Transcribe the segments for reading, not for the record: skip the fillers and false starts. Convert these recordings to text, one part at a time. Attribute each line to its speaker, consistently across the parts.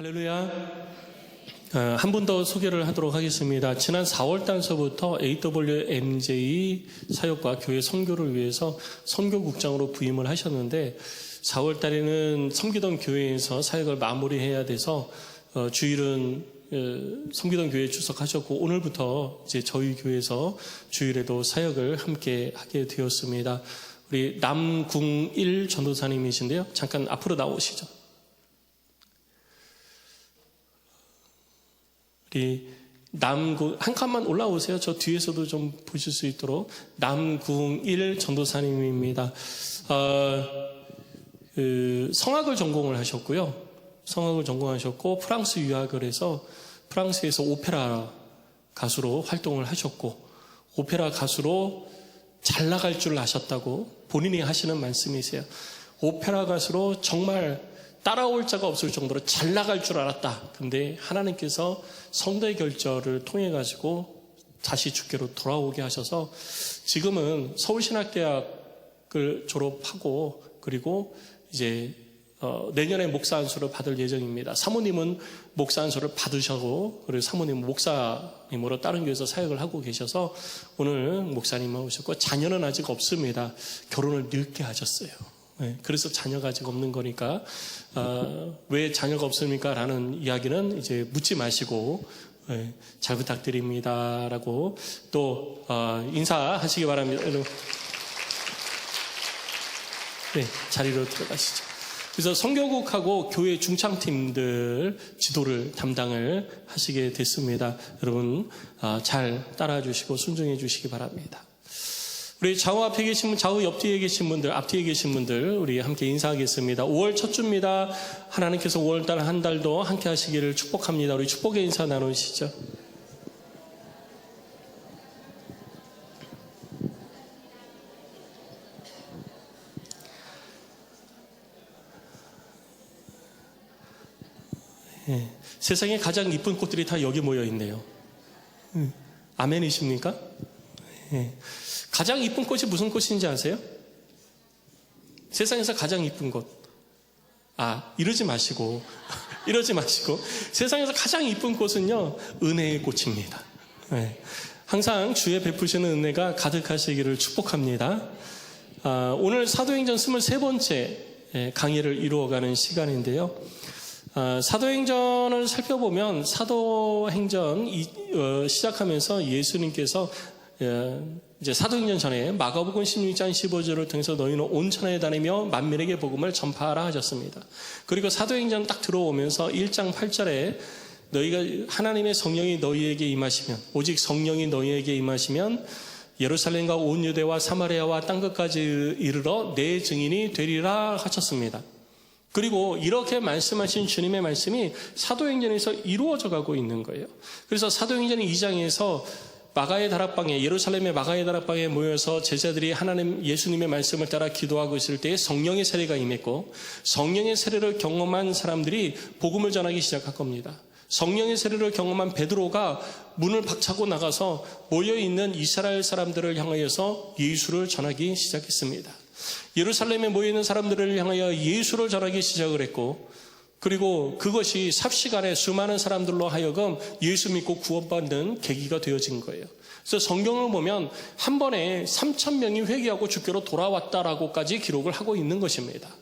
Speaker 1: 할렐루야. 한 분 더 소개를 하도록 하겠습니다. 지난 4월 달서부터 AWMJ 사역과 교회 선교를 위해서 선교국장으로 부임을 하셨는데 4월 달에는 섬기던 교회에서 사역을 마무리해야 돼서 주일은 섬기던 교회에 출석하셨고 오늘부터 이제 저희 교회에서 주일에도 사역을 함께 하게 되었습니다. 우리 남궁일 전도사님이신데요. 잠깐 앞으로 나오시죠. 우리 남궁 한 칸만 올라오세요. 저 뒤에서도 좀 보실 수 있도록 남궁일 전도사님입니다. 성악을 전공을 하셨고요. 성악을 전공하셨고 프랑스 유학을 해서 프랑스에서 오페라 가수로 활동을 하셨고 오페라 가수로 잘 나갈 줄 아셨다고 본인이 하시는 말씀이세요. 오페라 가수로 정말 따라올 자가 없을 정도로 잘 나갈 줄 알았다. 근데 하나님께서 성도의 결절을 통해 가지고 다시 주께로 돌아오게 하셔서 지금은 서울신학대학을 졸업하고 그리고 이제 내년에 목사 안수를 받을 예정입니다. 사모님은 목사 안수를 받으셨고 그리고 사모님은 목사님으로 다른 교회에서 사역을 하고 계셔서 오늘 목사님만 오셨고 자녀는 아직 없습니다. 결혼을 늦게 하셨어요. 네, 그래서 자녀가 아직 없는 거니까 왜 자녀가 없습니까? 라는 이야기는 이제 묻지 마시고 네, 잘 부탁드립니다 라고 또 인사하시기 바랍니다. 네, 자리로 들어가시죠. 그래서 선교국하고 교회 중창팀들 지도를 담당을 하시게 됐습니다. 여러분 잘 따라와 주시고 순종해 주시기 바랍니다. 우리 좌우 앞에 계신 분, 좌우 옆뒤에 계신 분들, 앞뒤에 계신 분들 우리 함께 인사하겠습니다. 5월 첫 주입니다. 하나님께서 5월달 한 달도 함께 하시기를 축복합니다. 우리 축복의 인사 나누시죠. 네, 세상에 가장 이쁜 꽃들이 다 여기 모여 있네요. 아멘이십니까? 네. 가장 이쁜 꽃이 무슨 꽃인지 아세요? 세상에서 가장 이쁜 꽃. 이러지 마시고 세상에서 가장 이쁜 꽃은요 은혜의 꽃입니다. 네. 항상 주의 베푸시는 은혜가 가득하시기를 축복합니다. 오늘 사도행전 23번째 강의를 이루어가는 시간인데요. 사도행전을 살펴보면 사도행전 시작하면서 예수님께서 이제 사도행전 전에 마가복음 16장 15절을 통해서 너희는 온 천하에 다니며 만민에게 복음을 전파하라 하셨습니다. 그리고 사도행전 딱 들어오면서 1장 8절에 너희가 하나님의 성령이 너희에게 임하시면 오직 성령이 너희에게 임하시면 예루살렘과 온 유대와 사마리아와 땅끝까지 이르러 내 증인이 되리라 하셨습니다. 그리고 이렇게 말씀하신 주님의 말씀이 사도행전에서 이루어져 가고 있는 거예요. 그래서 사도행전 2장에서 마가의 다락방에 예루살렘의 마가의 다락방에 모여서 제자들이 하나님 예수님의 말씀을 따라 기도하고 있을 때 성령의 세례가 임했고 성령의 세례를 경험한 사람들이 복음을 전하기 시작할 겁니다. 성령의 세례를 경험한 베드로가 문을 박차고 나가서 모여있는 이스라엘 사람들을 향하여서 예수를 전하기 시작했습니다. 예루살렘에 모여있는 사람들을 향하여 예수를 전하기 시작을 했고 그리고 그것이 삽시간에 수많은 사람들로 하여금 예수 믿고 구원받는 계기가 되어진 거예요. 그래서 성경을 보면 한 번에 3,000명이 회개하고 주께로 돌아왔다라고까지 기록을 하고 있는 것입니다.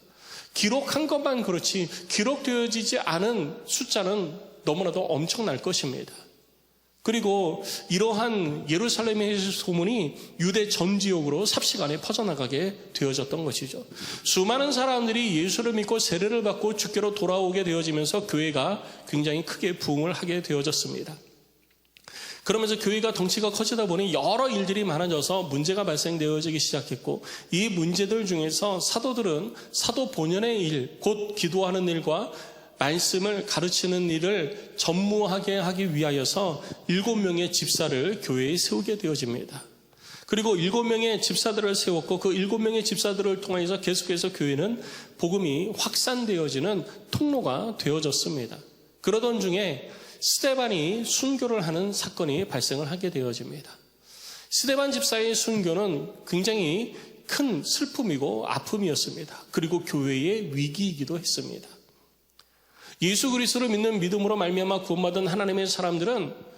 Speaker 1: 기록한 것만 그렇지 기록되어지지 않은 숫자는 너무나도 엄청날 것입니다. 그리고 이러한 예루살렘의 소문이 유대 전 지역으로 삽시간에 퍼져나가게 되어졌던 것이죠. 수많은 사람들이 예수를 믿고 세례를 받고 주께로 돌아오게 되어지면서 교회가 굉장히 크게 부흥을 하게 되어졌습니다. 그러면서 교회가 덩치가 커지다 보니 여러 일들이 많아져서 문제가 발생되어지기 시작했고 이 문제들 중에서 사도들은 사도 본연의 일, 곧 기도하는 일과 말씀을 가르치는 일을 전무하게 하기 위하여서 7명의 집사를 교회에 세우게 되어집니다. 그리고 7명의 집사들을 세웠고 그 7명의 집사들을 통해서 계속해서 교회는 복음이 확산되어지는 통로가 되어졌습니다. 그러던 중에 스데반이 순교를 하는 사건이 발생을 하게 되어집니다. 스데반 집사의 순교는 굉장히 큰 슬픔이고 아픔이었습니다. 그리고 교회의 위기이기도 했습니다. 예수 그리스도를 믿는 믿음으로 말미암아 구원받은 하나님의 사람들은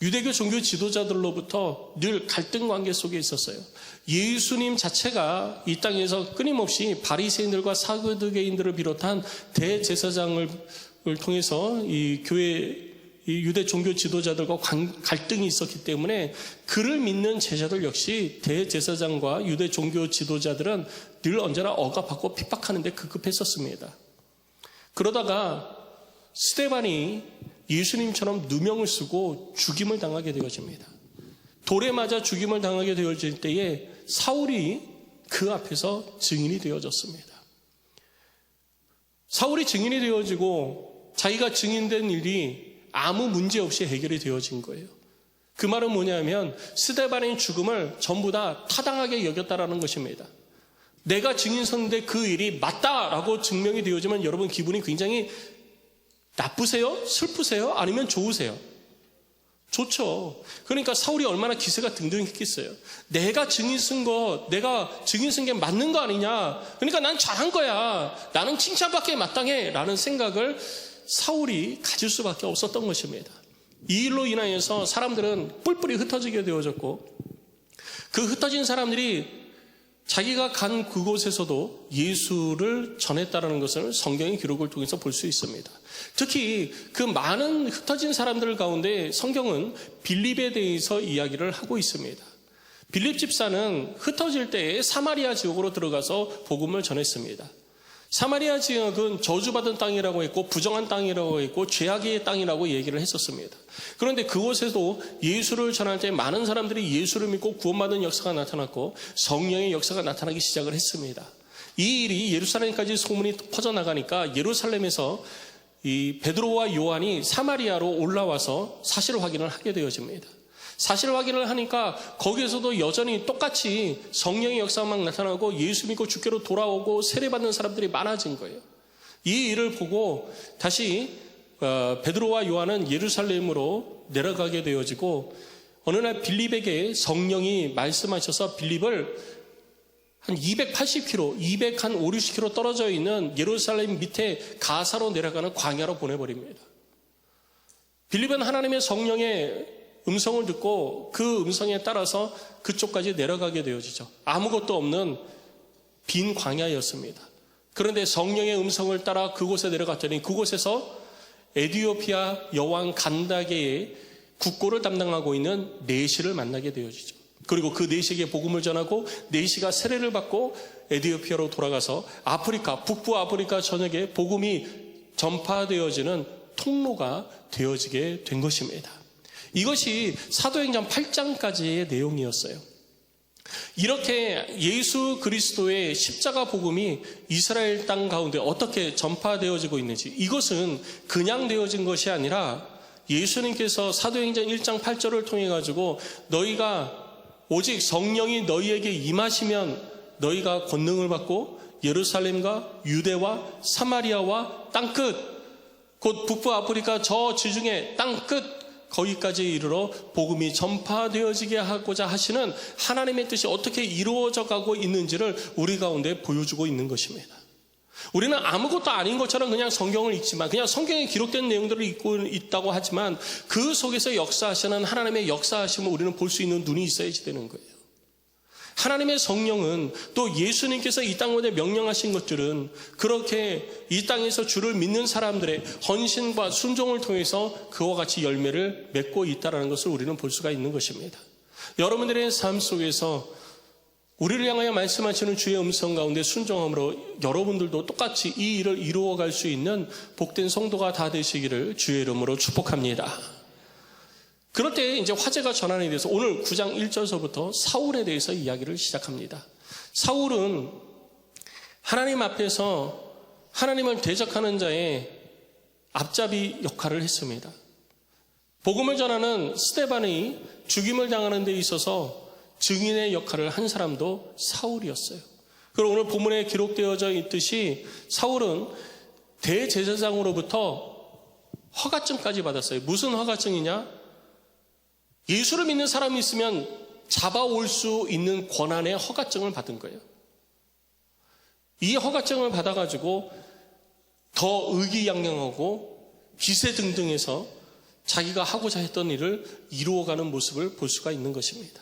Speaker 1: 유대교 종교 지도자들로부터 늘 갈등 관계 속에 있었어요. 예수님 자체가 이 땅에서 끊임없이 바리새인들과 사두개인들을 비롯한 대제사장을 통해서 이 교회 이 유대 종교 지도자들과 갈등이 있었기 때문에 그를 믿는 제자들 역시 대제사장과 유대 종교 지도자들은 늘 언제나 억압하고 핍박하는데 급급했었습니다. 그러다가 스데반이 예수님처럼 누명을 쓰고 죽임을 당하게 되어집니다. 돌에 맞아 죽임을 당하게 되어질 때에 사울이 그 앞에서 증인이 되어졌습니다. 사울이 증인이 되어지고 자기가 증인된 일이 아무 문제 없이 해결이 되어진 거예요. 그 말은 뭐냐면 스데반의 죽음을 전부 다 타당하게 여겼다라는 것입니다. 내가 증인 섰는데 그 일이 맞다라고 증명이 되어지면 여러분 기분이 굉장히 나쁘세요? 슬프세요? 아니면 좋으세요? 좋죠. 그러니까 사울이 얼마나 기세가 등등했겠어요. 내가 증인 쓴 게 맞는 거 아니냐. 그러니까 난 잘한 거야. 나는 칭찬받기에 마땅해. 라는 생각을 사울이 가질 수밖에 없었던 것입니다. 이 일로 인하여서 사람들은 뿔뿔이 흩어지게 되어졌고 그 흩어진 사람들이 자기가 간 그곳에서도 예수를 전했다는 것을 성경의 기록을 통해서 볼 수 있습니다. 특히 그 많은 흩어진 사람들 가운데 성경은 빌립에 대해서 이야기를 하고 있습니다. 빌립 집사는 흩어질 때에 사마리아 지역으로 들어가서 복음을 전했습니다. 사마리아 지역은 저주받은 땅이라고 했고 부정한 땅이라고 했고 죄악의 땅이라고 얘기를 했었습니다. 그런데 그곳에도 예수를 전할 때 많은 사람들이 예수를 믿고 구원받은 역사가 나타났고 성령의 역사가 나타나기 시작을 했습니다. 이 일이 예루살렘까지 소문이 퍼져나가니까 예루살렘에서 이 베드로와 요한이 사마리아로 올라와서 사실 확인을 하게 되어집니다. 사실 확인을 하니까 거기에서도 여전히 똑같이 성령의 역사가 막 나타나고 예수 믿고 주께로 돌아오고 세례받는 사람들이 많아진 거예요. 이 일을 보고 다시 베드로와 요한은 예루살렘으로 내려가게 되어지고 어느 날 빌립에게 성령이 말씀하셔서 빌립을 한 280km, 250km 떨어져 있는 예루살렘 밑에 가사로 내려가는 광야로 보내버립니다. 빌립은 하나님의 성령의 음성을 듣고 그 음성에 따라서 그쪽까지 내려가게 되어지죠. 아무것도 없는 빈 광야였습니다. 그런데 성령의 음성을 따라 그곳에 내려갔더니 그곳에서 에티오피아 여왕 간다게의 국고를 담당하고 있는 네시를 만나게 되어지죠. 그리고 그 네시에게 복음을 전하고 네시가 세례를 받고 에티오피아로 돌아가서 아프리카, 북부 아프리카 전역에 복음이 전파되어지는 통로가 되어지게 된 것입니다. 이것이 사도행전 8장까지의 내용이었어요. 이렇게 예수 그리스도의 십자가 복음이 이스라엘 땅 가운데 어떻게 전파되어지고 있는지, 이것은 그냥 되어진 것이 아니라 예수님께서 사도행전 1장 8절을 통해 가지고 너희가 오직 성령이 너희에게 임하시면 너희가 권능을 받고 예루살렘과 유대와 사마리아와 땅끝, 곧 북부 아프리카 저 지중해 땅끝 거기까지 이르러 복음이 전파되어지게 하고자 하시는 하나님의 뜻이 어떻게 이루어져 가고 있는지를 우리 가운데 보여주고 있는 것입니다. 우리는 아무것도 아닌 것처럼 그냥 성경을 읽지만, 그냥 성경에 기록된 내용들을 읽고 있다고 하지만 그 속에서 역사하시는 하나님의 역사하심을 우리는 볼 수 있는 눈이 있어야지 되는 거예요. 하나님의 성령은 또 예수님께서 이 땅 가운데 명령하신 것들은 그렇게 이 땅에서 주를 믿는 사람들의 헌신과 순종을 통해서 그와 같이 열매를 맺고 있다는 것을 우리는 볼 수가 있는 것입니다. 여러분들의 삶 속에서 우리를 향하여 말씀하시는 주의 음성 가운데 순종함으로 여러분들도 똑같이 이 일을 이루어갈 수 있는 복된 성도가 다 되시기를 주의 이름으로 축복합니다. 그럴 때 이제 화제가 전환이 돼서 오늘 9장 1절서부터 사울에 대해서 이야기를 시작합니다. 사울은 하나님 앞에서 하나님을 대적하는 자의 앞잡이 역할을 했습니다. 복음을 전하는 스데반이 죽임을 당하는 데 있어서 증인의 역할을 한 사람도 사울이었어요. 그리고 오늘 본문에 기록되어져 있듯이 사울은 대제사장으로부터 허가증까지 받았어요. 무슨 허가증이냐? 예수를 믿는 사람이 있으면 잡아올 수 있는 권한의 허가증을 받은 거예요. 이 허가증을 받아가지고 더 의기양양하고 기세등등해서 자기가 하고자 했던 일을 이루어가는 모습을 볼 수가 있는 것입니다.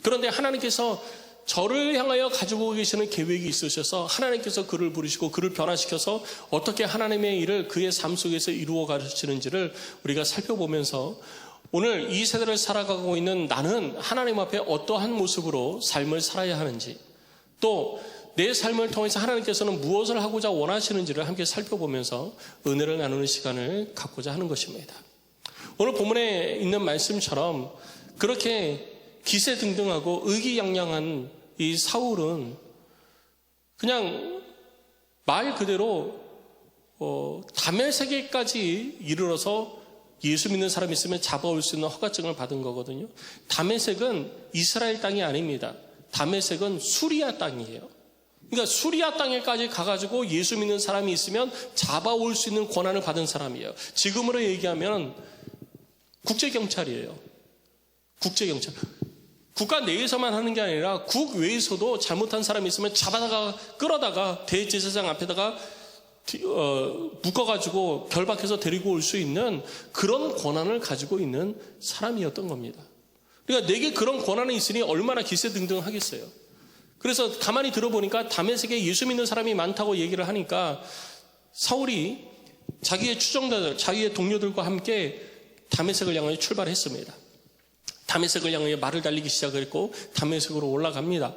Speaker 1: 그런데 하나님께서 저를 향하여 가지고 계시는 계획이 있으셔서 하나님께서 그를 부르시고 그를 변화시켜서 어떻게 하나님의 일을 그의 삶 속에서 이루어 가시는지를 우리가 살펴보면서 오늘 이 세대를 살아가고 있는 나는 하나님 앞에 어떠한 모습으로 삶을 살아야 하는지, 또 내 삶을 통해서 하나님께서는 무엇을 하고자 원하시는지를 함께 살펴보면서 은혜를 나누는 시간을 갖고자 하는 것입니다. 오늘 본문에 있는 말씀처럼 그렇게 기세등등하고 의기양양한 이 사울은 그냥 말 그대로 다메섹에까지 이르러서 예수 믿는 사람이 있으면 잡아올 수 있는 허가증을 받은 거거든요. 다메섹은 이스라엘 땅이 아닙니다. 다메섹은 수리아 땅이에요. 그러니까 수리아 땅에까지 가가지고 예수 믿는 사람이 있으면 잡아올 수 있는 권한을 받은 사람이에요. 지금으로 얘기하면 국제경찰이에요. 국제경찰. 국가 내에서만 하는 게 아니라 국외에서도 잘못한 사람이 있으면 잡아다가 끌어다가 대제사장 앞에다가 묶어가지고 결박해서 데리고 올 수 있는 그런 권한을 가지고 있는 사람이었던 겁니다. 그러니까 내게 그런 권한이 있으니 얼마나 기세등등하겠어요. 그래서 가만히 들어보니까 다메섹에 예수 믿는 사람이 많다고 얘기를 하니까 사울이 자기의 추종자들, 자기의 동료들과 함께 다메섹을 향하여 출발했습니다. 다메섹을 향하여 말을 달리기 시작했고 다메섹으로 올라갑니다.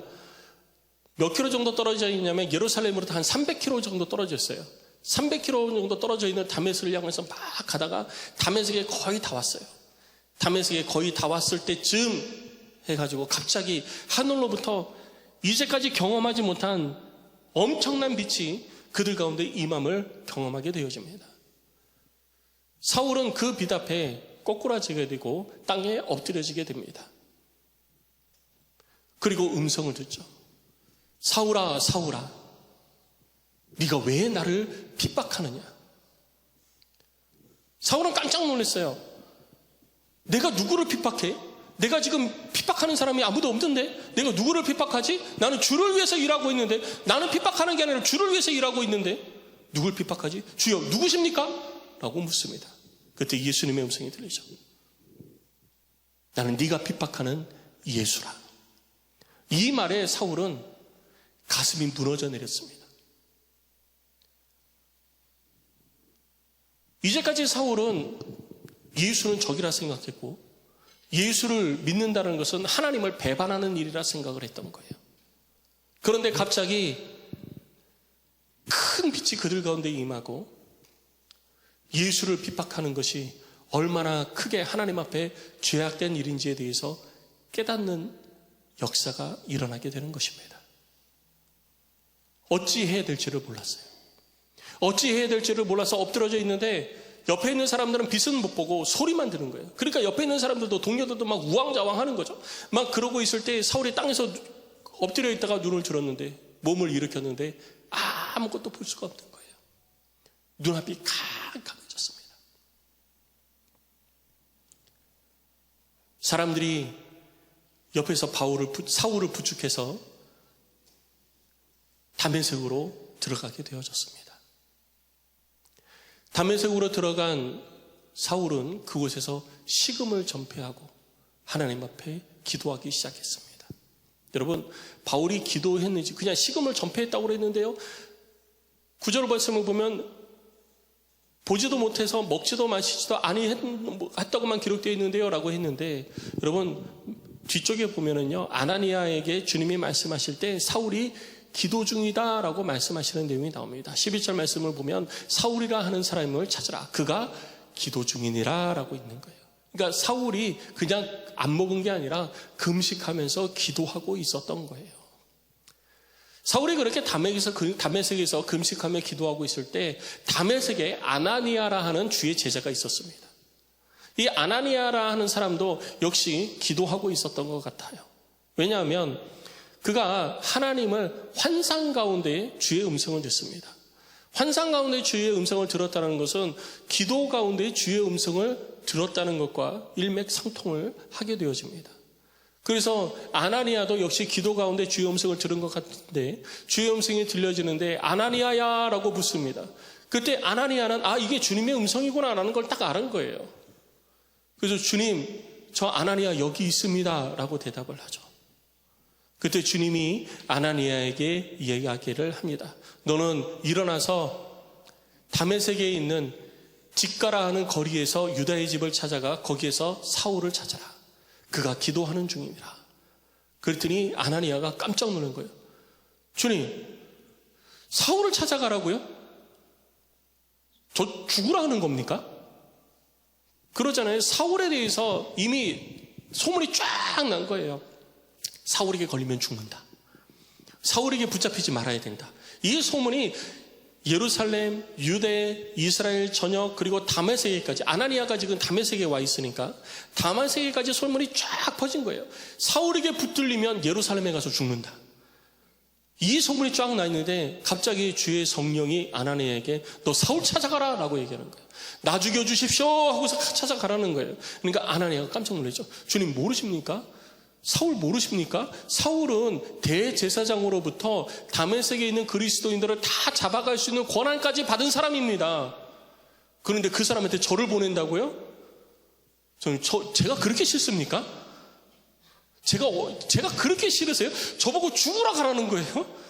Speaker 1: 몇 킬로 정도 떨어져 있냐면 예루살렘으로부터 한 300킬로 정도 떨어져 있어요. 300킬로 정도 떨어져 있는 다메섹을 향해서 막 가다가 다메섹에 거의 다 왔어요. 다메섹에 거의 다 왔을 때쯤 해가지고 갑자기 하늘로부터 이제까지 경험하지 못한 엄청난 빛이 그들 가운데 임함을 경험하게 되어집니다. 사울은 그 빛 앞에 꼬꾸라지게 되고 땅에 엎드려지게 됩니다. 그리고 음성을 듣죠. 사울아, 사울아, 네가 왜 나를 핍박하느냐? 사울은 깜짝 놀랐어요. 내가 누구를 핍박해? 내가 지금 핍박하는 사람이 아무도 없는데 내가 누구를 핍박하지? 나는 주를 위해서 일하고 있는데, 나는 핍박하는 게 아니라 주를 위해서 일하고 있는데 누굴 핍박하지? 주여 누구십니까? 라고 묻습니다. 그때 예수님의 음성이 들리죠. 나는 네가 핍박하는 예수라. 이 말에 사울은 가슴이 무너져 내렸습니다. 이제까지 사울은 예수는 적이라 생각했고 예수를 믿는다는 것은 하나님을 배반하는 일이라 생각을 했던 거예요. 그런데 갑자기 큰 빛이 그들 가운데 임하고 예수를 핍박하는 것이 얼마나 크게 하나님 앞에 죄악된 일인지에 대해서 깨닫는 역사가 일어나게 되는 것입니다. 어찌해야 될지를 몰랐어요. 어찌해야 될지를 몰라서 엎드려져 있는데 옆에 있는 사람들은 빛은 못 보고 소리만 들은 거예요. 그러니까 옆에 있는 사람들도 동료들도 막 우왕좌왕 하는 거죠. 막 그러고 있을 때 사울이 땅에서 엎드려 있다가 눈을 들었는데, 몸을 일으켰는데 아무것도 볼 수가 없는 거예요. 눈앞이 캄캄해졌습니다. 사람들이 옆에서 사울을 부축해서 다메섹으로 들어가게 되어졌습니다. 다메섹으로 들어간 사울은 그곳에서 식음을 전폐하고 하나님 앞에 기도하기 시작했습니다. 여러분, 바울이 기도했는지 그냥 식음을 전폐했다고 그랬는데요, 9절 말씀을 보면 보지도 못해서 먹지도 마시지도 아니했다고만 기록되어 있는데요 라고 했는데, 여러분 뒤쪽에 보면은요, 아나니아에게 주님이 말씀하실 때 사울이 기도 중이다 라고 말씀하시는 내용이 나옵니다. 12절 말씀을 보면 사울이라 하는 사람을 찾으라, 그가 기도 중이니라 라고 있는 거예요. 그러니까 사울이 그냥 안 먹은 게 아니라 금식하면서 기도하고 있었던 거예요. 사울이 그렇게 다메섹에서 금식하며 기도하고 있을 때 다메섹에 아나니아라 하는 주의 제자가 있었습니다. 이 아나니아라 하는 사람도 역시 기도하고 있었던 것 같아요. 왜냐하면 그가 하나님을 환상 가운데 주의 음성을 듣습니다. 환상 가운데 주의 음성을 들었다는 것은 기도 가운데 주의 음성을 들었다는 것과 일맥상통을 하게 되어집니다. 그래서 아나니아도 역시 기도 가운데 주의 음성을 들은 것 같은데, 주의 음성이 들려지는데 아나니아야 라고 부릅니다. 그때 아나니아는 이게 주님의 음성이구나라는 걸 딱 알은 거예요. 그래서 주님, 저 아나니아 여기 있습니다 라고 대답을 하죠. 그때 주님이 아나니아에게 이야기를 합니다. 너는 일어나서 다메섹에 있는 직가라 하는 거리에서 유다의 집을 찾아가 거기에서 사울을 찾아라. 그가 기도하는 중입니다. 그랬더니 아나니아가 깜짝 놀란 거예요. 주님, 사울을 찾아가라고요? 저 죽으라는 겁니까? 그러잖아요. 사울에 대해서 이미 소문이 쫙 난 거예요. 사울에게 걸리면 죽는다. 사울에게 붙잡히지 말아야 된다. 이 소문이 예루살렘, 유대, 이스라엘 전역, 그리고 다메섹에까지, 아나니아가 지금 다메섹에 와 있으니까 다메섹에까지 소문이 쫙 퍼진 거예요. 사울에게 붙들리면 예루살렘에 가서 죽는다. 이 소문이 쫙 나 있는데 갑자기 주의 성령이 아나니아에게 너 사울 찾아가라 라고 얘기하는 거예요. 나 죽여주십시오 하고서 찾아가라는 거예요. 그러니까 아나니아가 깜짝 놀랐죠. 주님 모르십니까? 사울 모르십니까? 사울은 대제사장으로부터 다메섹에 있는 그리스도인들을 다 잡아갈 수 있는 권한까지 받은 사람입니다. 그런데 그 사람한테 저를 보낸다고요? 제가 그렇게 싫습니까? 제가 그렇게 싫으세요? 저보고 죽으라 가라는 거예요?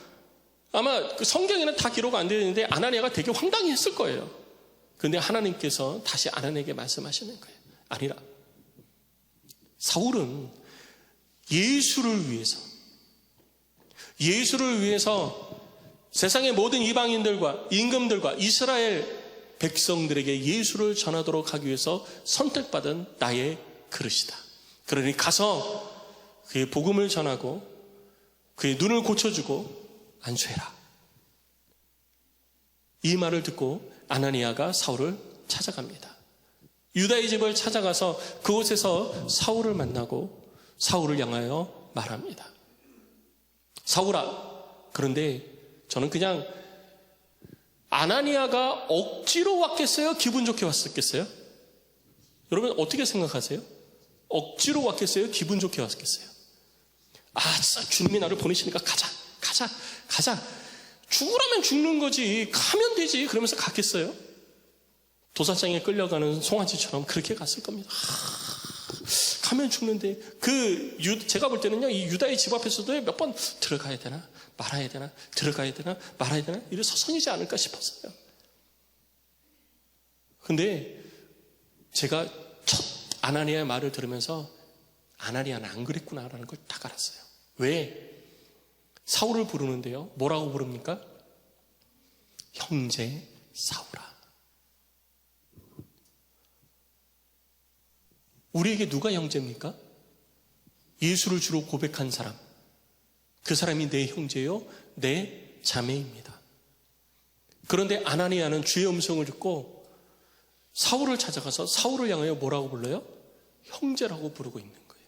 Speaker 1: 아마 그 성경에는 다 기록 안 되어 있는데 아나니아가 되게 황당했을 거예요. 그런데 하나님께서 다시 아나니아에게 말씀하시는 거예요. 아니라 사울은 예수를 위해서 세상의 모든 이방인들과 임금들과 이스라엘 백성들에게 예수를 전하도록 하기 위해서 선택받은 나의 그릇이다. 그러니 가서 그의 복음을 전하고 그의 눈을 고쳐주고 안수해라. 이 말을 듣고 아나니아가 사울을 찾아갑니다. 유다의 집을 찾아가서 그곳에서 사울을 만나고 사울을 향하여 말합니다. 사울아, 그런데 저는 그냥 아나니아가 억지로 왔겠어요? 기분 좋게 왔었겠어요? 여러분 어떻게 생각하세요? 억지로 왔겠어요? 기분 좋게 왔겠어요? 주님이 나를 보내시니까 가자. 죽으라면 죽는 거지. 가면 되지. 그러면서 갔겠어요? 도사장에 끌려가는 송아지처럼 그렇게 갔을 겁니다. 가면 죽는데 제가 볼 때는요, 이 유다의 집 앞에서도 몇 번 들어가야 되나 말아야 되나 들어가야 되나 말아야 되나 이래 서성이지 않을까 싶었어요. 근데 제가 첫 아나니아의 말을 들으면서 아나니아는 안 그랬구나라는 걸 딱 알았어요. 왜? 사울을 부르는데요, 뭐라고 부릅니까? 형제 사울아. 우리에게 누가 형제입니까? 예수를 주로 고백한 사람. 그 사람이 내 형제요, 내 자매입니다. 그런데 아나니아는 주의 음성을 듣고 사울을 찾아가서 사울을 향하여 뭐라고 불러요? 형제라고 부르고 있는 거예요.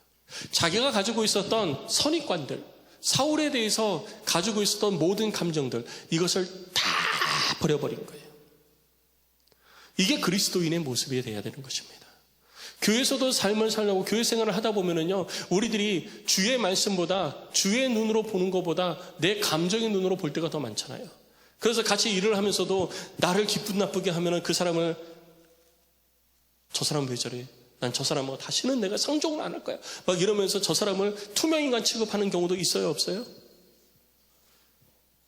Speaker 1: 자기가 가지고 있었던 선입관들, 사울에 대해서 가지고 있었던 모든 감정들, 이것을 다 버려버린 거예요. 이게 그리스도인의 모습이 되어야 되는 것입니다. 교회에서도 삶을 살려고 교회 생활을 하다 보면은요, 우리들이 주의 말씀보다 주의 눈으로 보는 것보다 내 감정의 눈으로 볼 때가 더 많잖아요. 그래서 같이 일을 하면서도 나를 기분 나쁘게 하면은 그 사람을, 저 사람 왜 저래? 난 저 사람하고 다시는 내가 상종을 안 할 거야. 막 이러면서 저 사람을 투명인간 취급하는 경우도 있어요, 없어요?